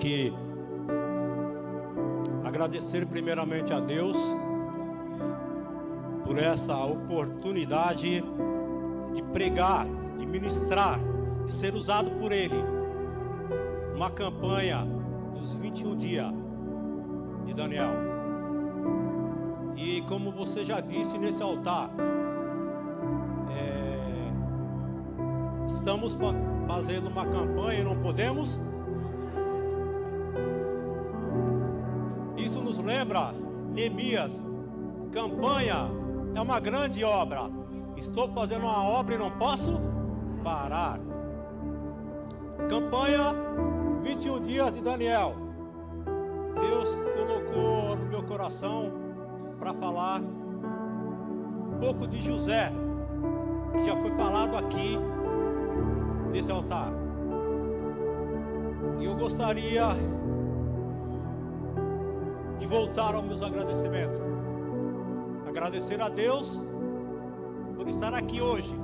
aqui agradecer primeiramente a Deus por essa oportunidade de pregar, de ministrar, de ser usado por Ele. Uma campanha dos 21 dias de Daniel. E como você já disse nesse altar, estamos fazendo uma campanha e não podemos. Isso nos lembra Neemias. Campanha é uma grande obra. Estou fazendo uma obra e não posso parar. Campanha 21 dias de Daniel. Deus colocou no meu coração para falar um pouco de José, que já foi falado aqui nesse altar. E eu gostaria de voltar aos meus agradecimentos. Agradecer a Deus por estar aqui hoje,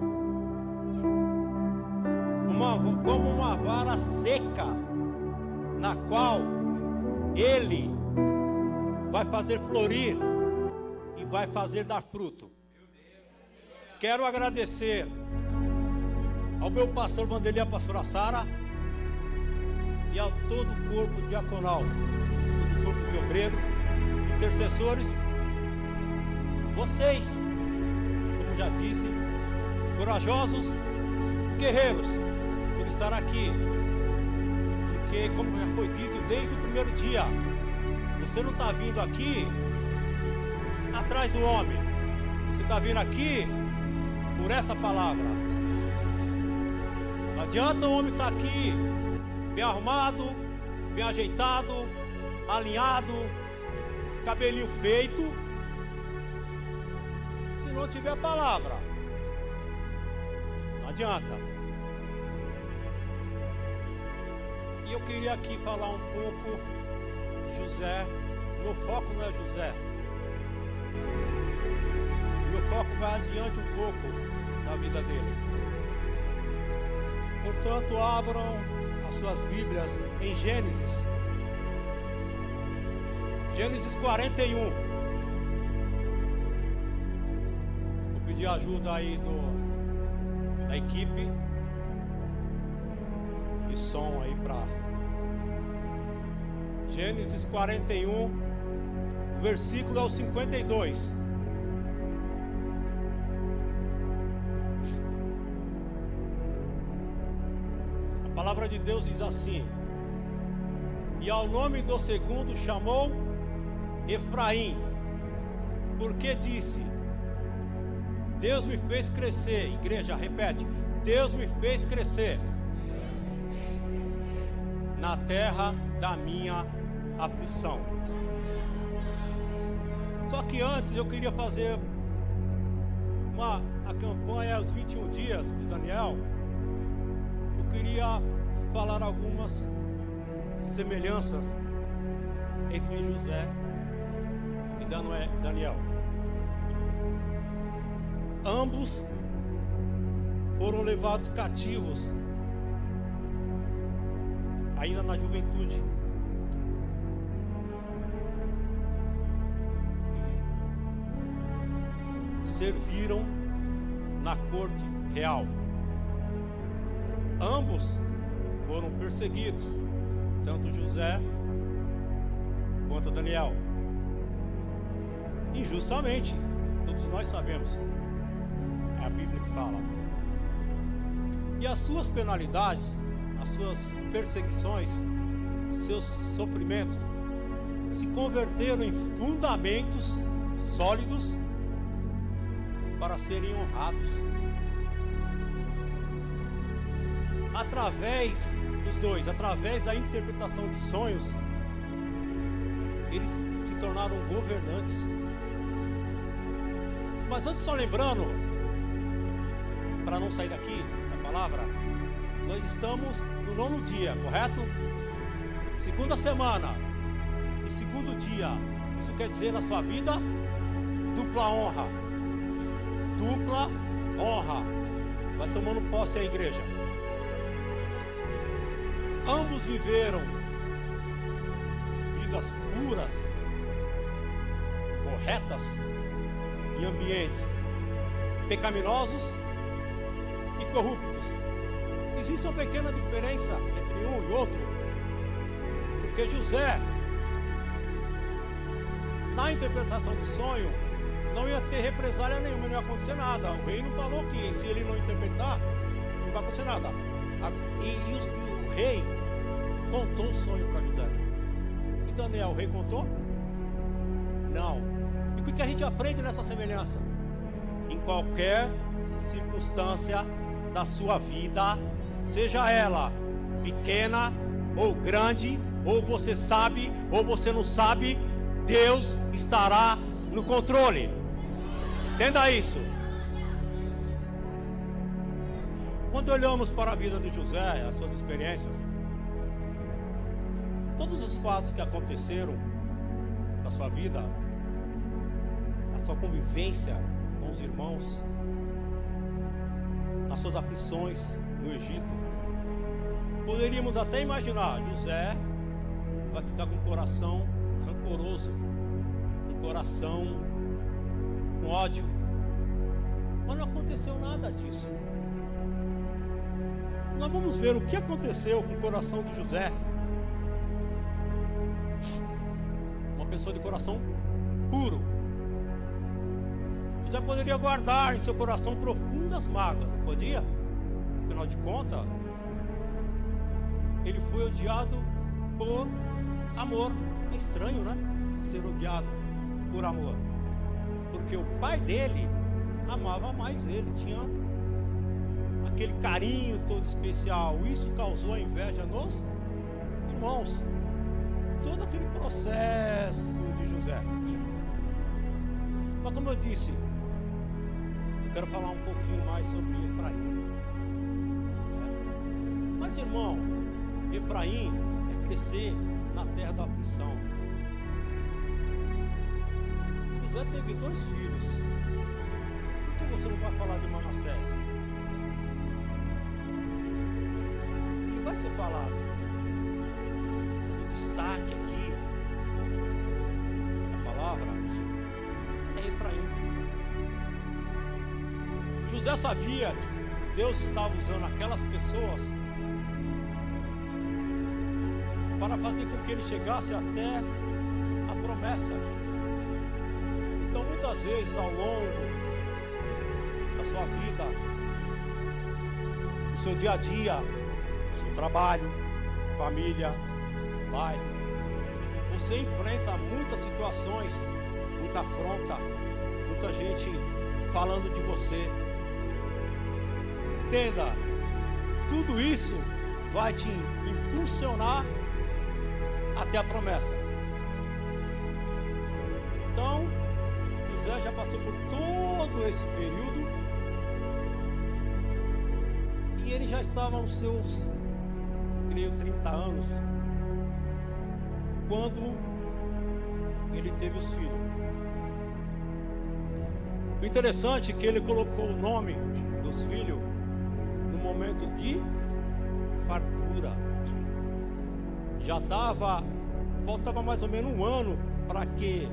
como uma vara seca, na qual Ele vai fazer florir e vai fazer dar fruto. Quero agradecer ao meu pastor Vanderlei, a pastora Sara, e a todo o corpo diaconal, todo o corpo de obreiros, intercessores. Vocês, como já disse, corajosos, guerreiros, por estar aqui. Porque, como já foi dito desde o primeiro dia, você não está vindo aqui atrás do homem, você está vindo aqui por essa palavra. Não adianta o homem estar aqui bem arrumado, bem ajeitado, alinhado, cabelinho feito, se não tiver a palavra. Não adianta. E eu queria aqui falar um pouco de José. Meu foco não é José. Meu foco vai adiante um pouco da vida dele. Portanto, abram as suas Bíblias em Gênesis. Gênesis 41. Vou pedir ajuda aí da equipe de som aí para Gênesis 41, o versículo é o 52. A palavra de Deus diz assim: e ao nome do segundo chamou Efraim, porque disse: Deus me fez crescer. Igreja, repete: Deus me fez crescer na terra da minha aflição. Só que antes eu queria fazer a campanha aos 21 dias de Daniel. Eu queria falar algumas semelhanças entre José e Daniel. Ambos foram levados cativos ainda na juventude. Serviram na corte real. Ambos foram perseguidos, tanto José quanto Daniel, injustamente. Todos nós sabemos, é a Bíblia que fala. E as suas penalidades, as suas perseguições, os seus sofrimentos se converteram em fundamentos sólidos para serem honrados. Através dos dois, através da interpretação de sonhos, eles se tornaram governantes. Mas antes, só lembrando, para não sair daqui da palavra, nós estamos no 9º dia, correto? Segunda semana. E segundo dia, isso quer dizer na sua vida, dupla honra. Dupla honra. Vai tomando posse a igreja. Ambos viveram vidas puras, corretas, em ambientes pecaminosos e corruptos. Existe uma pequena diferença entre um e outro, porque José, na interpretação do sonho, não ia ter represália nenhuma, não ia acontecer nada. O rei não falou que se ele não interpretar, não vai acontecer nada. E o rei contou o sonho para José. E Daniel, o rei contou? Não. E o que a gente aprende nessa semelhança? Em qualquer circunstância da sua vida, seja ela pequena ou grande, ou você sabe ou você não sabe, Deus estará no controle. Entenda isso. Quando olhamos para a vida de José, as suas experiências, todos os fatos que aconteceram na sua vida, a sua convivência com os irmãos, nas suas aflições no Egito, poderíamos até imaginar: José vai ficar com o coração rancoroso, com o coração com ódio. Mas não aconteceu nada disso. Nós vamos ver o que aconteceu com o coração de José. Uma pessoa de coração puro. José poderia guardar em seu coração profundas mágoas, não podia? Afinal de contas, ele foi odiado por amor. É estranho, né? Ser odiado por amor. Porque o pai dele amava mais ele, tinha aquele carinho todo especial. Isso causou a inveja nos irmãos. Todo aquele processo de José. Mas como eu disse, eu quero falar um pouquinho mais sobre Efraim. Mas irmão, Efraim é crescer na terra da aflição. José teve 2 filhos. Por que você não vai falar de Manassés? Ele vai ser falado. Mas o destaque aqui da palavra é Efraim. José sabia que Deus estava usando aquelas pessoas para fazer com que ele chegasse até a promessa. Então muitas vezes ao longo da sua vida, no seu dia a dia, no seu trabalho, família, bairro, você enfrenta muitas situações, muita afronta, muita gente falando de você. Entenda, tudo isso vai te impulsionar até a promessa. Então, José já passou por todo esse período e ele já estava nos seus, creio, 30 anos, quando ele teve os filhos. O interessante é que ele colocou o nome dos filhos no momento de fartura. Já faltava mais ou menos 1 ano para que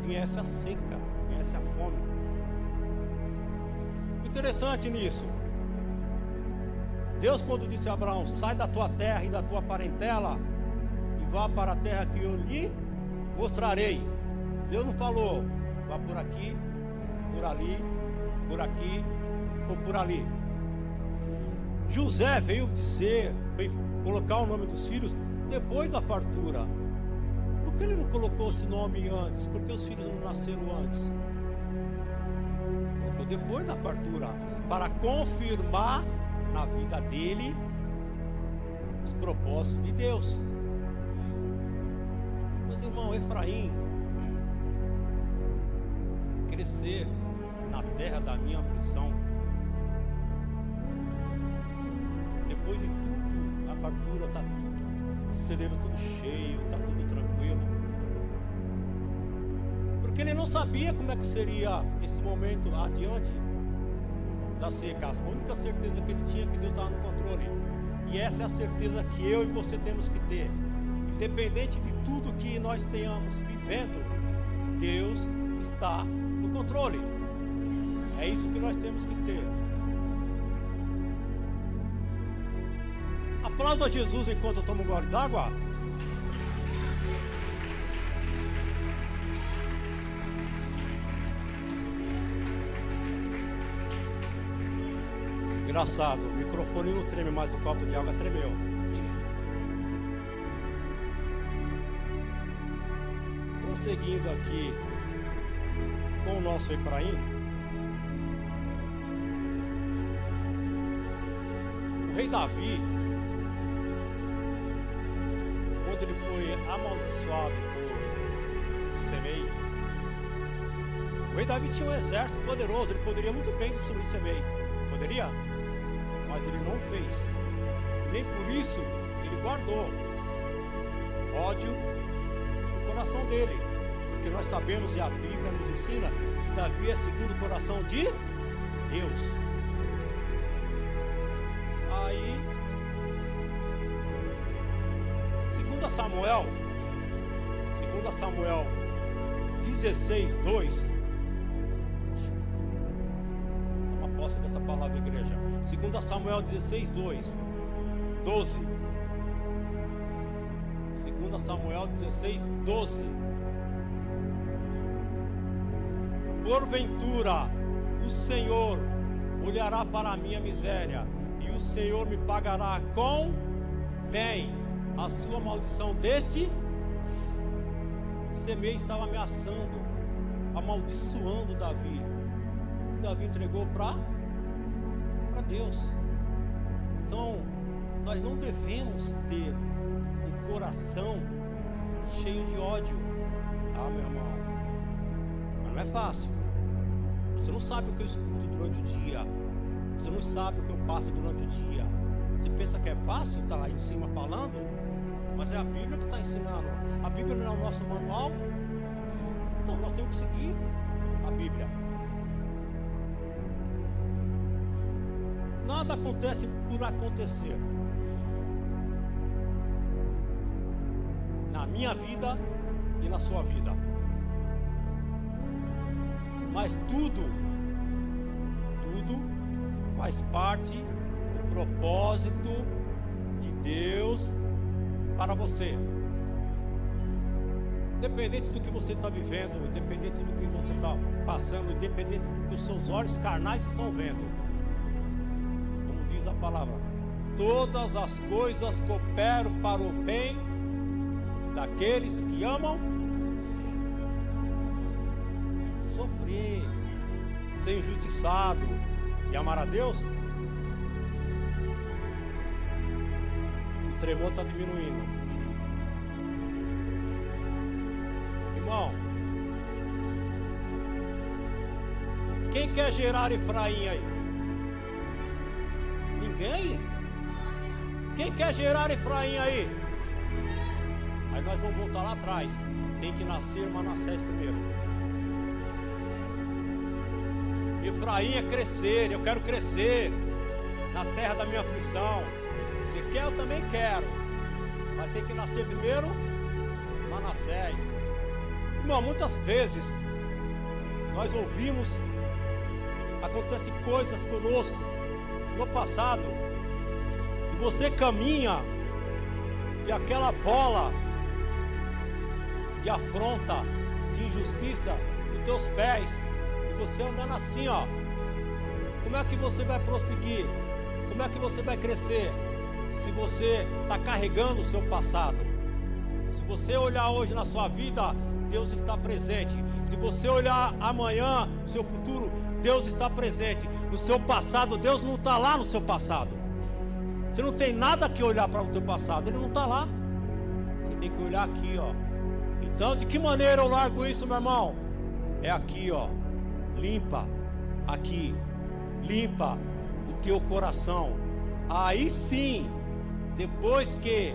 viesse a seca, viesse a fome. Interessante nisso, Deus, quando disse a Abraão: sai da tua terra e da tua parentela e vá para a terra que eu lhe mostrarei. Deus não falou: vá por aqui, por ali, por aqui ou por ali. José veio colocar o nome dos filhos depois da fartura. Por que ele não colocou esse nome antes? Porque os filhos não nasceram antes. Colocou depois da fartura, para confirmar na vida dele os propósitos de Deus. Meus irmãos, Efraim crescer na terra da minha aflição. Depois de tudo, a fartura está tudo, o celeiro tudo cheio, está tudo tranquilo. Porque ele não sabia como é que seria esse momento adiante da seca. A única certeza que ele tinha é que Deus estava no controle. E essa é a certeza que eu e você temos que ter. independente de tudo que nós tenhamos vivendo, Deus está no controle. É isso que nós temos que ter. Aplauda Jesus enquanto eu tomo um gole d'água. Engraçado, o microfone não treme, mas o copo de água tremeu. Prosseguindo aqui com o nosso Efraim, o rei Davi, quando ele foi amaldiçoado por Semei, o rei Davi tinha um exército poderoso, ele poderia muito bem destruir Semei, poderia? Mas ele não fez, e nem por isso ele guardou ódio no coração dele, porque nós sabemos, e a Bíblia nos ensina, que Davi é segundo o coração de Deus. Aí, 2 Samuel 16:2, toma posse dessa palavra, igreja. 2 Samuel 16:12. 2 Samuel 16:12. Porventura o Senhor olhará para a minha miséria, e o Senhor me pagará com bem a sua maldição deste. Semei estava ameaçando, amaldiçoando Davi. Davi entregou para Deus. Então nós não devemos ter um coração cheio de ódio. Ah, meu irmão, mas não é fácil. Você não sabe o que eu escuto durante o dia, você não sabe o que eu passo durante o dia. Você pensa que é fácil estar lá em cima falando? Mas é a Bíblia que está ensinando. A Bíblia não é o nosso manual. Então nós temos que seguir a Bíblia. Nada acontece por acontecer. Na minha vida e na sua vida. Mas tudo faz parte do propósito de Deus para você. Independente do que você está vivendo, independente do que você está passando, independente do que os seus olhos carnais estão vendo, como diz a palavra, todas as coisas cooperam para o bem daqueles que amam. Sofrer, ser injustiçado e amar a Deus. O tremor está diminuindo. Irmão, quem quer gerar Efraim aí? Ninguém? Quem quer gerar Efraim aí? Aí nós vamos voltar lá atrás. Tem que nascer Manassés primeiro. Efraim é crescer. Eu quero crescer na terra da minha aflição. Você quer? Eu também quero. Mas tem que nascer primeiro Manassés. Irmão, muitas vezes nós ouvimos, acontecem coisas conosco no passado, e você caminha e aquela bola de afronta, de injustiça nos teus pés, e você andando assim, ó. Como é que você vai prosseguir? Como é que você vai crescer se você está carregando o seu passado? Se você olhar hoje na sua vida, Deus está presente. Se você olhar amanhã, no seu futuro, Deus está presente. No seu passado, Deus não está lá no seu passado. Você não tem nada que olhar para o teu passado, Ele não está lá. Você tem que olhar aqui, ó. Então, de que maneira eu largo isso, meu irmão? É aqui, ó. Limpa aqui. Limpa o teu coração. Aí sim, depois que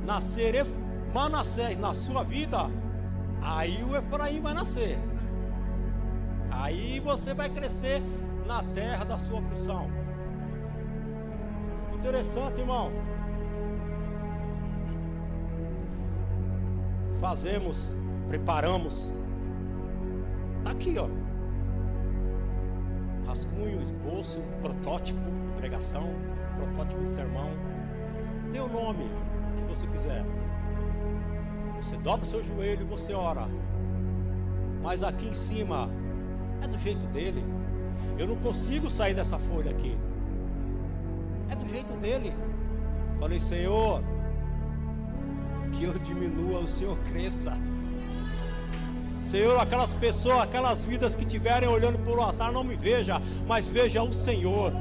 nascer Manassés na sua vida, aí o Efraim vai nascer. Aí você vai crescer na terra da sua aflição. Interessante, irmão. fazemos, preparamos. Está aqui, ó. Rascunho, esboço, protótipo de pregação, protótipo de sermão. Dê o nome que você quiser. Você dobra o seu joelho e você ora. Mas aqui em cima é do jeito dele. Eu não consigo sair dessa folha aqui. É do jeito dele. Falei, Senhor, que eu diminua, o Senhor cresça. Senhor, aquelas pessoas, aquelas vidas que estiverem olhando por um altar, não me veja, mas veja o Senhor.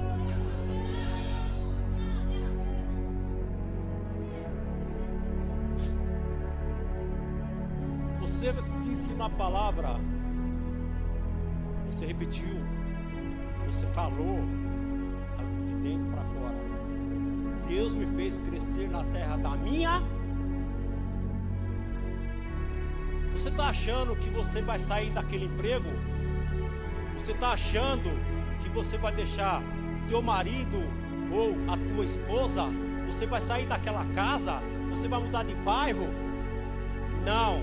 Você disse na palavra, você repetiu, você falou, de dentro para fora. Deus me fez crescer na terra da minha. Você está achando que você vai sair daquele emprego? Você está achando que você vai deixar teu marido ou a tua esposa? Você vai sair daquela casa? Você vai mudar de bairro? Não.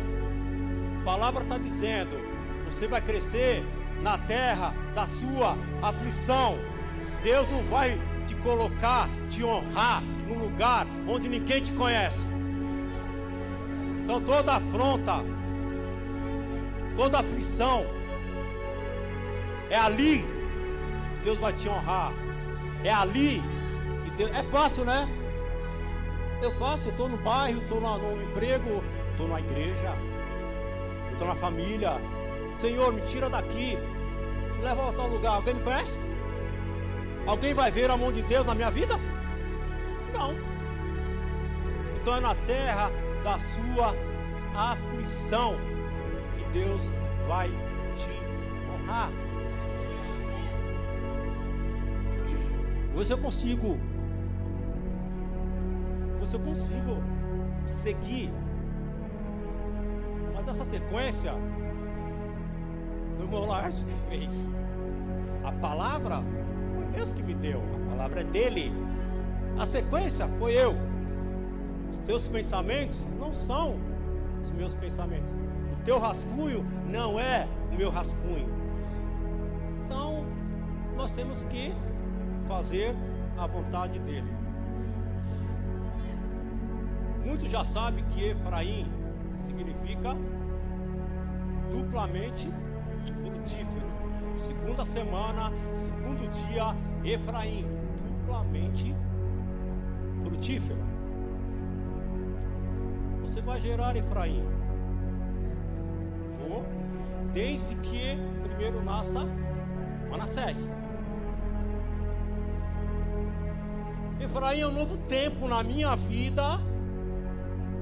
A palavra está dizendo, você vai crescer na terra da sua aflição. Deus não vai te colocar, te honrar num lugar onde ninguém te conhece. Então toda afronta, toda aflição, é ali que Deus vai te honrar. É ali que Deus... É fácil, né? Eu faço, eu estou no bairro, estou no emprego, estou na igreja, estou na família. Senhor, me tira daqui, me leva a tal lugar. Alguém me conhece? Alguém vai ver a mão de Deus na minha vida? Não. Então é na terra da sua aflição que Deus vai te honrar. Hoje eu consigo seguir, mas essa sequência foi o meu Lárcio que fez. A palavra foi Deus que me deu, a palavra é dele. A sequência foi eu. Os teus pensamentos não são os meus pensamentos. O teu rascunho não é o meu rascunho. Então nós temos que fazer a vontade dele. Muitos já sabem que Efraim significa duplamente frutífero. Segunda semana, segundo dia, Efraim, duplamente frutífero. Você vai gerar Efraim? Vou, desde que primeiro nasça Manassés. Efraim é um novo tempo na minha vida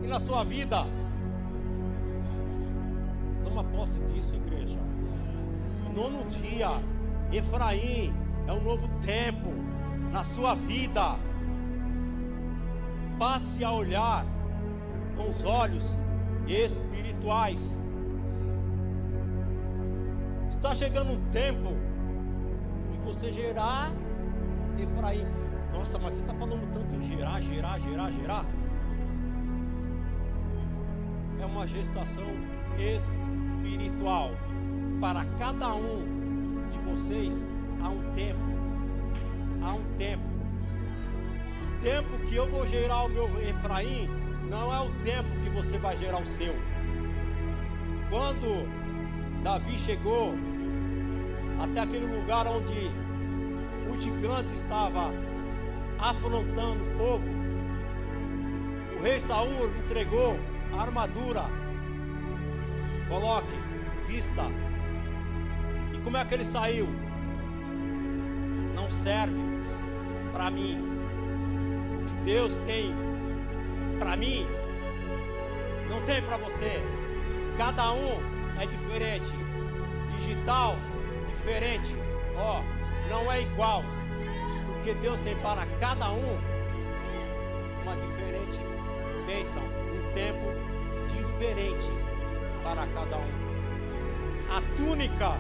e na sua vida. Toma posse disso, igreja. Nono dia, Efraim é um novo tempo na sua vida. Passe a olhar com os olhos espirituais. Está chegando um tempo de você gerar Efraim. Nossa, mas você está falando tanto em gerar. É uma gestação espiritual. Para cada um de vocês há um tempo. Há um tempo. O tempo que eu vou gerar o meu Efraim não é o tempo que você vai gerar o seu. Quando Davi chegou até aquele lugar onde o gigante estava afrontando o povo, o rei Saul entregou a armadura. Coloque, vista. E como é que ele saiu? Não serve para mim. O que Deus tem para mim não tem para você. Cada um é diferente. Digital, diferente. Ó, não é igual. Porque Deus tem para cada um uma diferente bênção, um tempo diferente para cada um. A túnica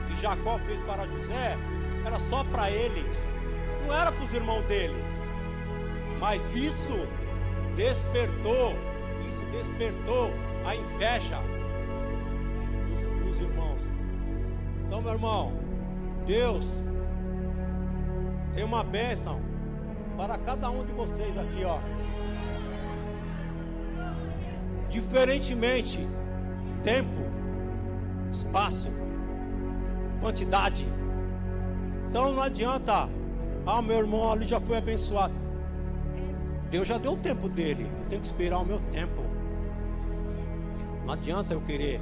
que Jacó fez para José era só para ele, não era para os irmãos dele. Mas isso despertou a inveja dos irmãos. Então, meu irmão, Deus tem uma bênção para cada um de vocês aqui, ó. Diferentemente, tempo, espaço, quantidade. Então não adianta, meu irmão ali já foi abençoado. Deus já deu o tempo dele, eu tenho que esperar o meu tempo. Não adianta eu querer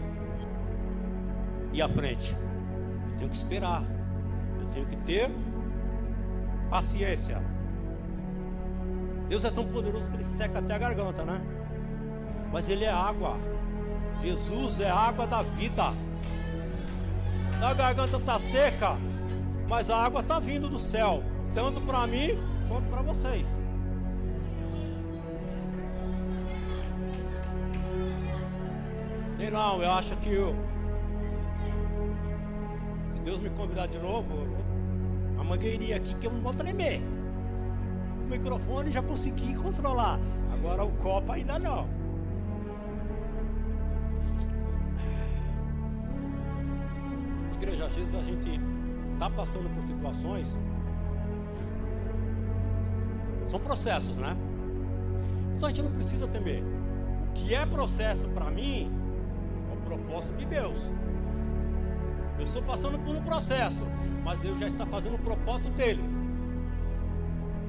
ir à frente, eu tenho que esperar, eu tenho que ter paciência. Deus é tão poderoso que ele seca até a garganta, né? Mas ele é água. Jesus é a água da vida. A garganta está seca, mas a água está vindo do céu, tanto para mim quanto para vocês. Sei não, eu acho que se Deus me convidar de novo, a mangueirinha aqui que eu não vou tremer. O microfone já consegui controlar, agora o copo ainda não. Igreja, às vezes a gente está passando por situações, são processos, né? Então a gente não precisa temer. O que é processo para mim é o propósito de Deus. Eu estou passando por um processo, mas Deus já está fazendo o propósito dele.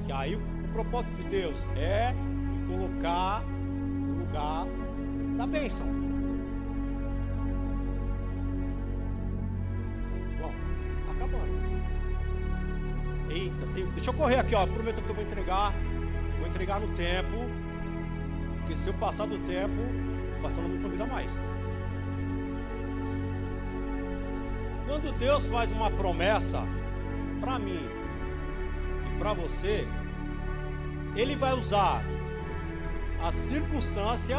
Que aí o propósito de Deus é me colocar no lugar da bênção. Bom, tá acabando. Eita, deixa eu correr aqui, ó. Prometo que eu vou entregar no tempo. Porque se eu passar do tempo, o pastor não me convida mais. Quando Deus faz uma promessa para mim e para você, Ele vai usar a circunstância,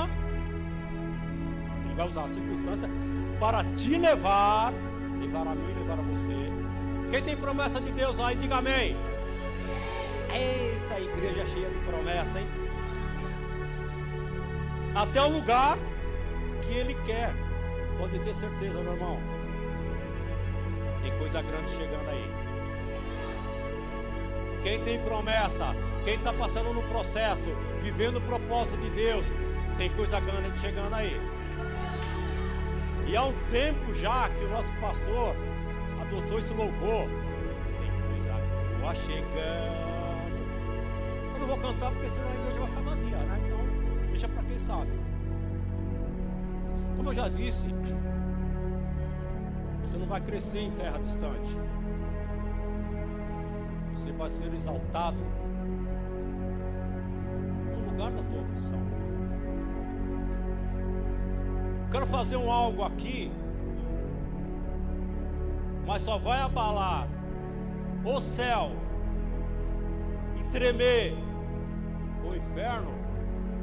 para te levar a mim, levar a você. Quem tem promessa de Deus aí, diga amém. Eita, a igreja cheia de promessa, hein? Até o lugar que Ele quer. Pode ter certeza, meu irmão. Tem coisa grande chegando aí. Quem tem promessa, quem está passando no processo, vivendo o propósito de Deus, tem coisa grande chegando aí. E há um tempo já que o nosso pastor adotou esse louvor. Tem coisa boa chegando. Eu não vou cantar porque senão a igreja vai ficar vazia, né? Então, deixa para quem sabe. Como eu já disse, você não vai crescer em terra distante. Você vai ser exaltado no lugar da tua aflição. Quero fazer algo aqui, mas só vai abalar o céu e tremer o inferno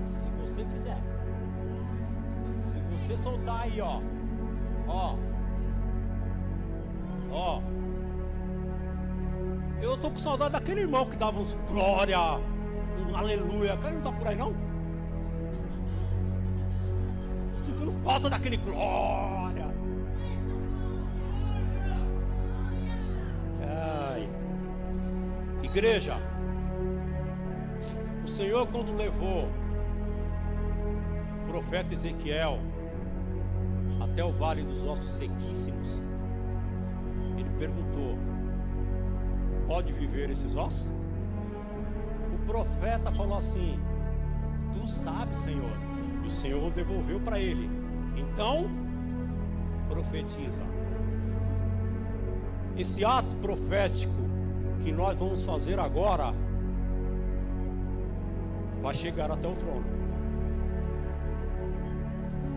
se você fizer. Se você soltar aí, ó. Eu tô com saudade daquele irmão que dava uns glória, um aleluia. Cara, não tá por aí não? Tô sentindo falta daquele glória. Ai. Igreja, o Senhor, quando levou o profeta Ezequiel até o vale dos ossos sequíssimos, ele perguntou: pode viver esses ossos? O profeta falou assim: tu sabes, Senhor. E o Senhor devolveu para ele: então profetiza. Esse ato profético que nós vamos fazer agora vai chegar até o trono.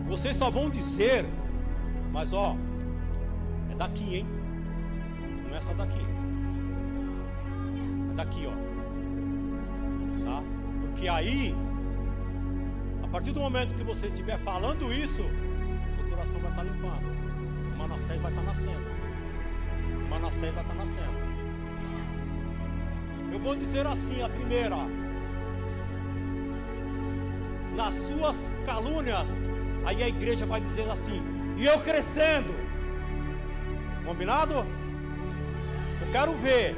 Vocês só vão dizer, mas é daqui, hein? Não é só daqui. É daqui, ó. Tá? Porque aí, a partir do momento que você estiver falando isso, teu coração vai estar limpando. O Manassés vai estar nascendo. O Manassés vai estar nascendo. Eu vou dizer assim, a primeira: nas suas calúnias Aí a igreja vai dizer assim: e eu crescendo. Combinado? Eu quero ver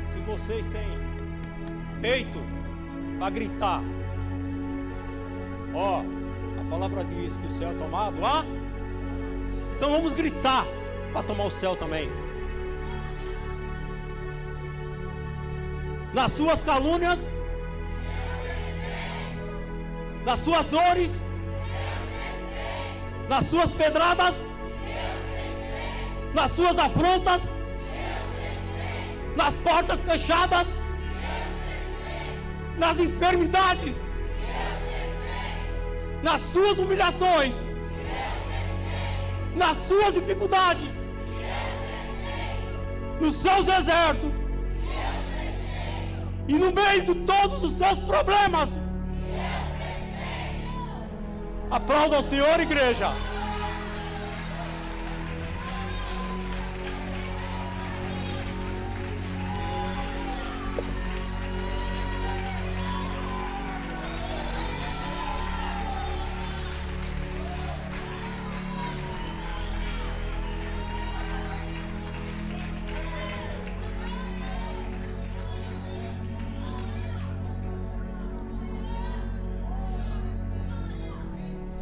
se vocês têm peito para gritar. Ó, a palavra diz que o céu é tomado lá. Então vamos gritar para tomar o céu também. Nas suas calúnias, nas suas dores, nas suas pedradas, nas suas afrontas, nas portas fechadas, nas enfermidades, nas suas humilhações, nas suas dificuldades, nos seus desertos, e no meio de todos os seus problemas. Aplauda o Senhor, igreja.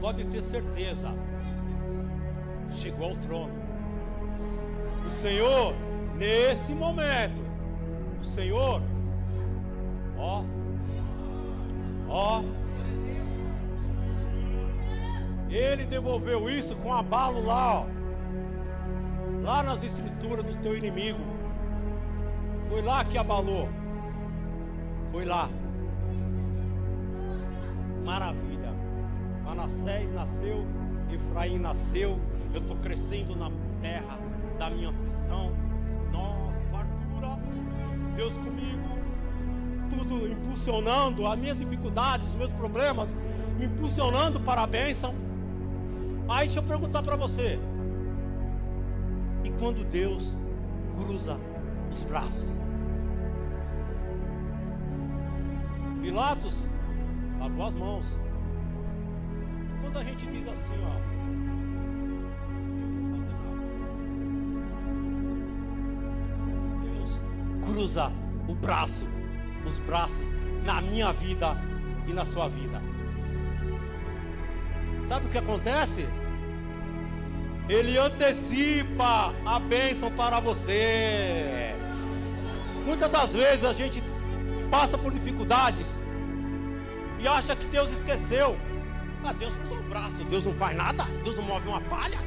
Pode ter certeza, chegou ao trono. O Senhor, nesse momento, o Senhor, Ele devolveu isso com abalo lá, lá nas estruturas do teu inimigo. Foi lá que abalou. Foi lá. Maravilha. Manassés nasceu, Efraim nasceu. Eu estou crescendo na terra da minha aflição. Nossa, fartura, Deus comigo. Tudo impulsionando as minhas dificuldades, os meus problemas, me impulsionando para a bênção. Aí deixa eu perguntar para você: e quando Deus cruza os braços? Pilatos lavou as mãos. Quando a gente diz assim, ó, eu não vou fazer nada, Deus cruza o braço, os braços na minha vida e na sua vida. Sabe o que acontece? Ele antecipa a bênção para você. Muitas das vezes a gente passa por dificuldades e acha que Deus esqueceu. Ah, Deus cruza o braço, Deus não faz nada, Deus não move uma palha.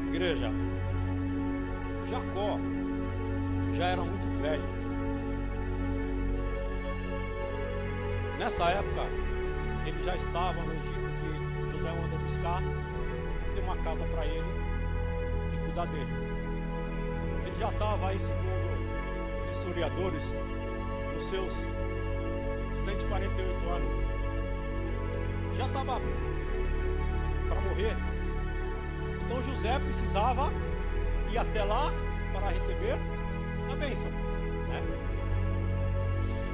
Igreja, Jacó já era muito velho. Nessa época, ele já estava no Egito, que José manda buscar, ter uma casa para ele e cuidar dele. Ele já estava aí, segundo os historiadores, nos seus 148 anos. Já estava para morrer. Então José precisava ir até lá para receber a bênção, né?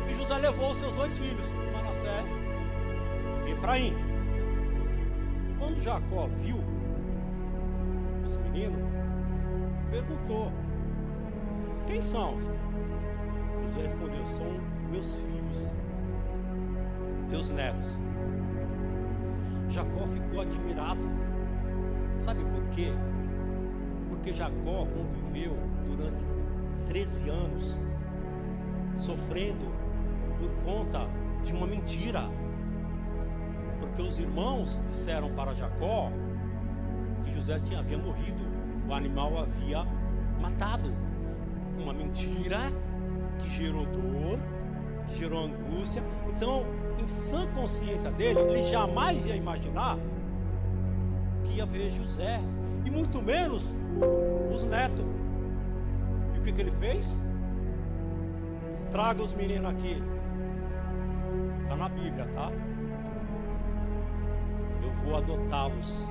E José levou os seus dois filhos, Manassés e Efraim. Quando Jacó viu os meninos, perguntou: quem são? José respondeu: são meus filhos, teus netos. Jacó ficou admirado. Sabe por quê? Porque Jacó conviveu durante 13 anos sofrendo por conta de uma mentira. Porque os irmãos disseram para Jacó que José havia morrido, o animal havia matado. Uma mentira que gerou dor, que gerou angústia. Então, em sã consciência dele, ele jamais ia imaginar que ia ver José, e muito menos os netos. E o que ele fez? Traga os meninos aqui. Está na Bíblia, tá? Eu vou adotá-los.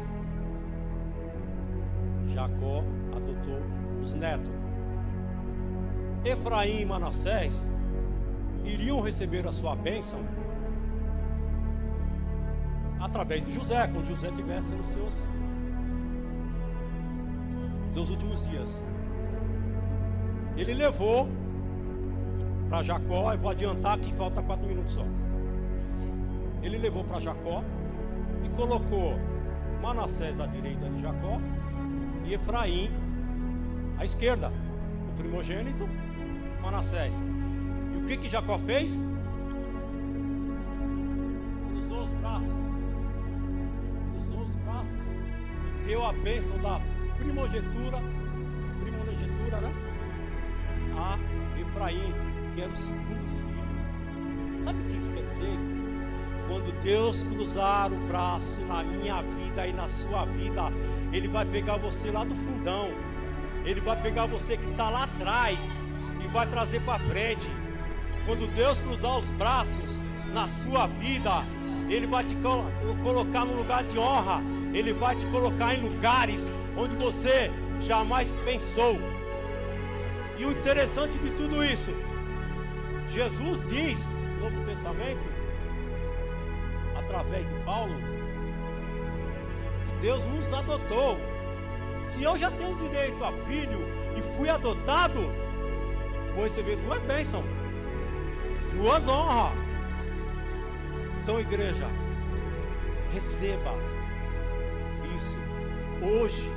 Jacó adotou os netos. Efraim e Manassés iriam receber a sua bênção através de José, quando José estivesse nos seus últimos dias. Ele levou para Jacó, eu vou adiantar que falta 4 minutos só. Ele levou para Jacó e colocou Manassés à direita de Jacó e Efraim à esquerda, o primogênito, Manassés. E o que Jacó fez? Cruzou os braços e deu a bênção da primogenitura, né? A Efraim, que era o segundo filho. Sabe o que isso quer dizer? Quando Deus cruzar o braço na minha vida e na sua vida, Ele vai pegar você lá do fundão, Ele vai pegar você que está lá atrás e vai trazer para frente. Quando Deus cruzar os braços na sua vida, Ele vai te colocar no lugar de honra, Ele vai te colocar em lugares onde você jamais pensou. E o interessante de tudo isso, Jesus diz no Novo Testamento, através de Paulo, que Deus nos adotou. Se eu já tenho direito a filho e fui adotado, vou receber 2 bênçãos, 2 honras. Então, igreja, receba isso. Hoje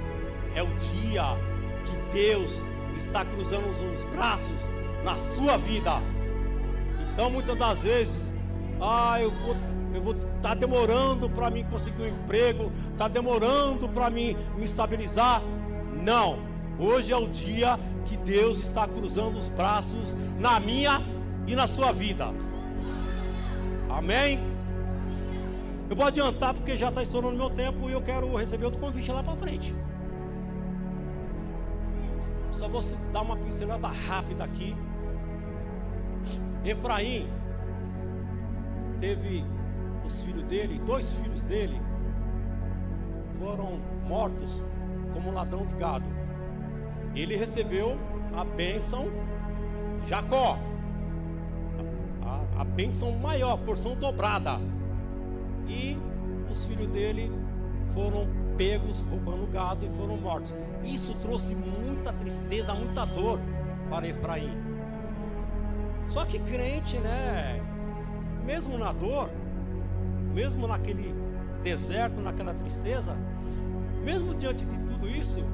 é o dia que Deus está cruzando os braços na sua vida. Então, muitas das vezes, eu vou estar demorando para mim conseguir um emprego, está demorando para mim me estabilizar. Não, hoje é o dia que Deus está cruzando os braços na minha e na sua vida. Amém? Eu vou adiantar porque já está estourando meu tempo e eu quero receber outro convite lá para frente. Só vou dar uma pincelada rápida aqui. Efraim teve os filhos dele, 2 filhos dele foram mortos como ladrão de gado. Ele recebeu a bênção Jacó, a bênção maior, porção dobrada. E os filhos dele foram pegos roubando gado e foram mortos. Isso trouxe muita tristeza, muita dor para Efraim. Só que crente, né, mesmo na dor, mesmo naquele deserto, naquela tristeza, mesmo diante de tudo isso,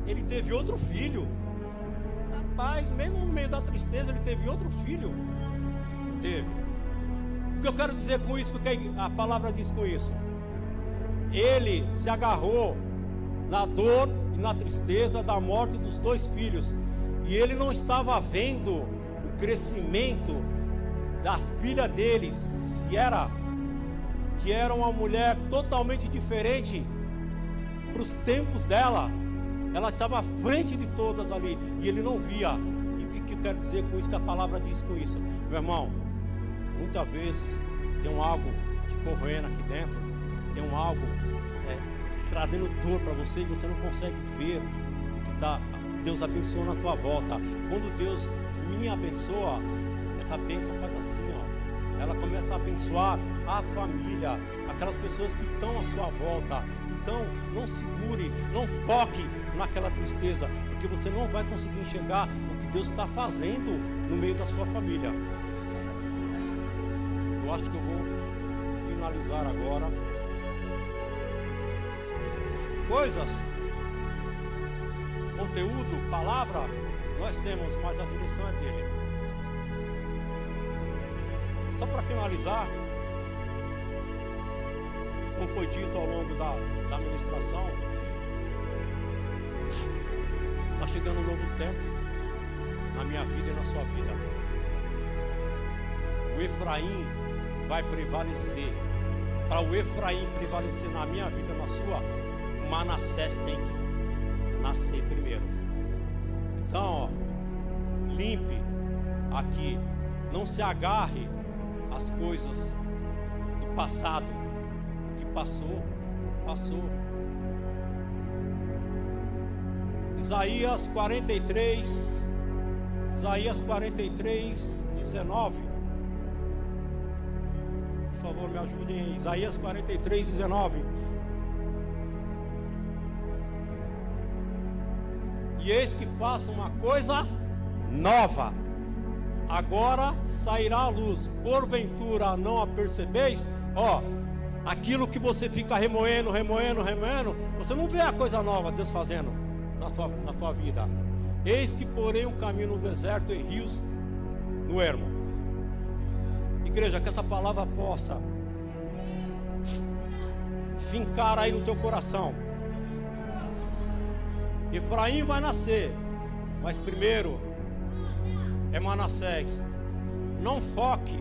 ele teve outro filho. Rapaz, mesmo no meio da tristeza, ele teve outro filho. Teve. O que eu quero dizer com isso, o que a palavra diz com isso? Ele se agarrou na dor e na tristeza da morte dos 2 filhos, e ele não estava vendo o crescimento da filha dele, que era uma mulher totalmente diferente para os tempos dela. Ela estava à frente de todas ali, e ele não via. E o que eu quero dizer com isso, que a palavra diz com isso? Meu irmão, muitas vezes tem algo te corroendo aqui dentro, tem algo trazendo dor para você, e você não consegue ver o que está Deus abençoando a tua volta. Quando Deus me abençoa, essa bênção faz assim, ó. Ela começa a abençoar a família, aquelas pessoas que estão à sua volta. Então, não segure, não foque naquela tristeza, porque você não vai conseguir enxergar o que Deus está fazendo no meio da sua família. Eu acho que eu vou finalizar agora. Coisas, conteúdo, palavra, nós temos, mas a direção é dele. Só para finalizar, como foi dito ao longo da ministração, está chegando um novo tempo na minha vida e na sua vida. O Efraim vai prevalecer. Para o Efraim prevalecer na minha vida e na sua, Manassés tem que nascer primeiro. Então, ó, limpe aqui, não se agarre às coisas do passado. O que passou, passou. Isaías 43, 19. Por favor, me ajudem em Isaías 43, 19. E eis que faço uma coisa nova, agora sairá a luz, porventura não a percebeis? Ó, aquilo que você fica remoendo, você não vê a coisa nova Deus fazendo na tua vida. Eis que porém um caminho no deserto e rios no ermo. Igreja, que essa palavra possa fincar aí no teu coração. Efraim vai nascer, mas primeiro é Manassés. Não foque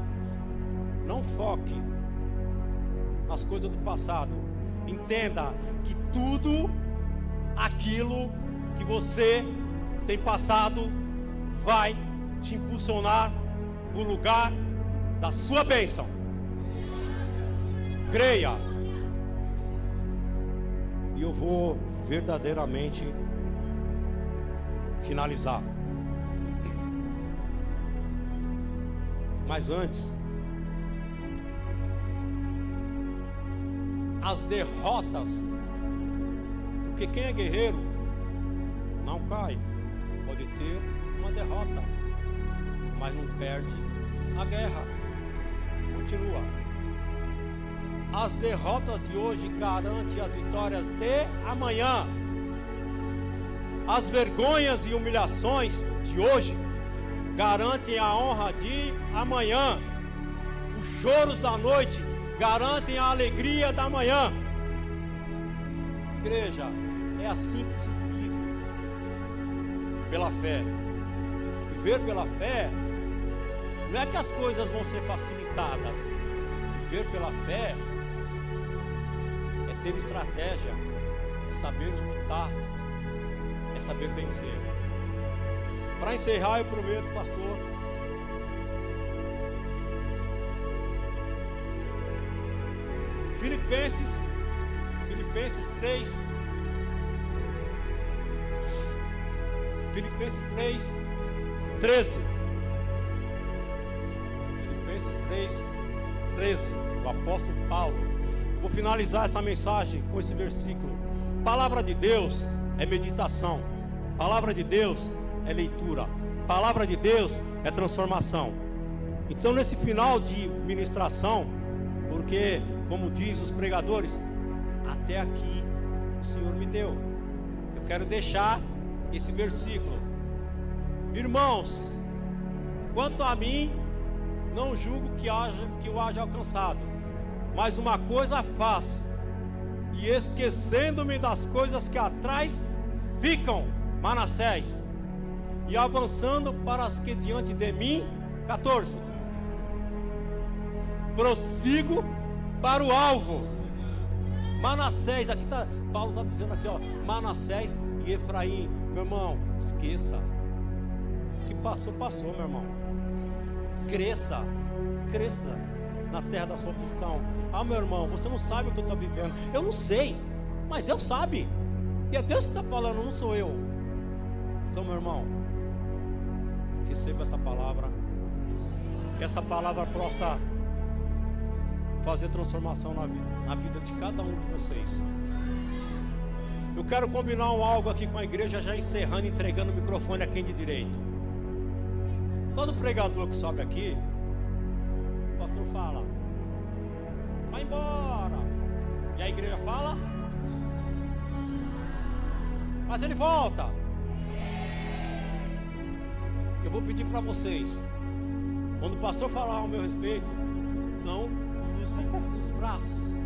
nas coisas do passado. Entenda que tudo aquilo que você tem passado vai te impulsionar para o lugar da sua bênção. Creia. E eu vou verdadeiramente finalizar. Mas antes, as derrotas, porque quem é guerreiro não cai. Pode ter uma derrota, mas não perde a guerra. Continua. As derrotas de hoje garantem as vitórias de amanhã. As vergonhas e humilhações de hoje garantem a honra de amanhã. Os choros da noite garantem a alegria da manhã. Igreja, é assim que se vive pela fé. Viver pela fé não é que as coisas vão ser facilitadas. Viver pela fé é ter estratégia, é saber lutar, é saber vencer. Para encerrar, eu prometo, pastor, Filipenses 3, Filipenses 3, 13. Filipenses 3, 13. O apóstolo Paulo. Eu vou finalizar essa mensagem com esse versículo. Palavra de Deus é meditação. Palavra de Deus é leitura. Palavra de Deus é transformação. Então, nesse final de ministração, porque, como diz os pregadores, até aqui o Senhor me deu. Eu quero deixar esse versículo. Irmãos, quanto a mim, não julgo que eu haja alcançado, mas uma coisa faço, e esquecendo-me das coisas que atrás ficam, Manassés, e avançando para as que diante de mim, 14, prossigo para o alvo. Manassés, aqui tá, Paulo está dizendo aqui, ó, Manassés e Efraim. Meu irmão, esqueça. O que passou, passou, meu irmão. Cresça na terra da sua opção. Ah, meu irmão, você não sabe o que eu estou vivendo. Eu não sei, mas Deus sabe. E é Deus que está falando, não sou eu. Então, meu irmão, receba essa palavra. Que essa palavra possa fazer transformação na vida de cada um de vocês. Eu quero combinar algo aqui com a igreja, já encerrando, entregando o microfone a quem de direito. Todo pregador que sobe aqui, o pastor fala, vai embora. E a igreja fala, mas ele volta. Eu vou pedir para vocês, quando o pastor falar ao meu respeito, não cruze os braços.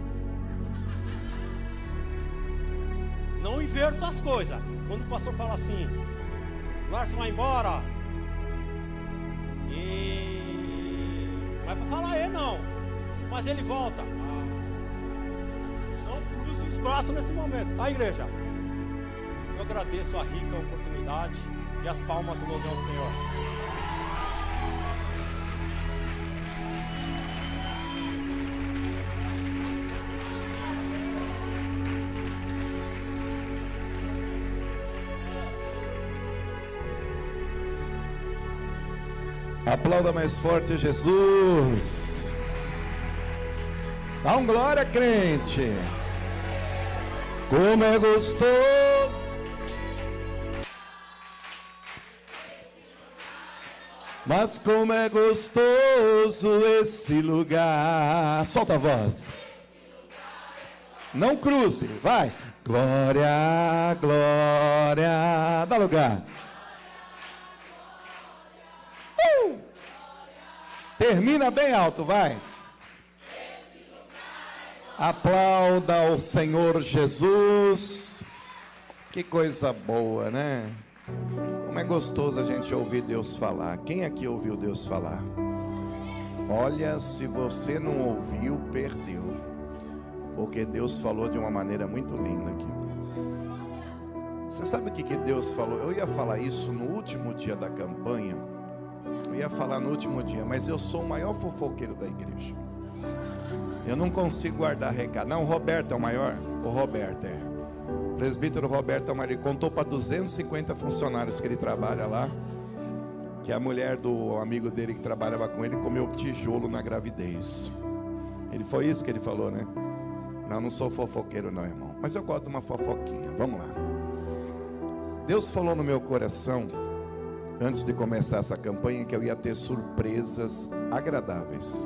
Não inverto as coisas. Quando o pastor fala assim, Lárcio vai embora, e não é para falar ele não, mas ele volta. Não cruze os braços nesse momento, tá, igreja? Eu agradeço a rica oportunidade e as palmas do louvor ao Senhor. Aplauda mais forte, Jesus. Dá um glória, crente. Como é gostoso. Mas como é gostoso esse lugar. Solta a voz. Não cruze, vai. Glória, glória. Dá lugar. Termina bem alto, vai. Aplauda o Senhor Jesus. Que coisa boa, né? Como é gostoso a gente ouvir Deus falar. Quem aqui ouviu Deus falar? Olha, se você não ouviu, perdeu. Porque Deus falou de uma maneira muito linda aqui. Você sabe o que Deus falou? Eu ia falar isso no último dia da campanha. Eu ia falar no último dia, mas eu sou o maior fofoqueiro da igreja. Eu não consigo guardar recado. Não, o Roberto é o maior. O Roberto é. O presbítero Roberto é o maior. Ele contou para 250 funcionários que ele trabalha lá, que a mulher do amigo dele que trabalhava com ele comeu tijolo na gravidez. Foi isso que ele falou, né? Não sou fofoqueiro não, irmão. Mas eu gosto de uma fofoquinha. Vamos lá. Deus falou no meu coração, antes de começar essa campanha, que eu ia ter surpresas agradáveis.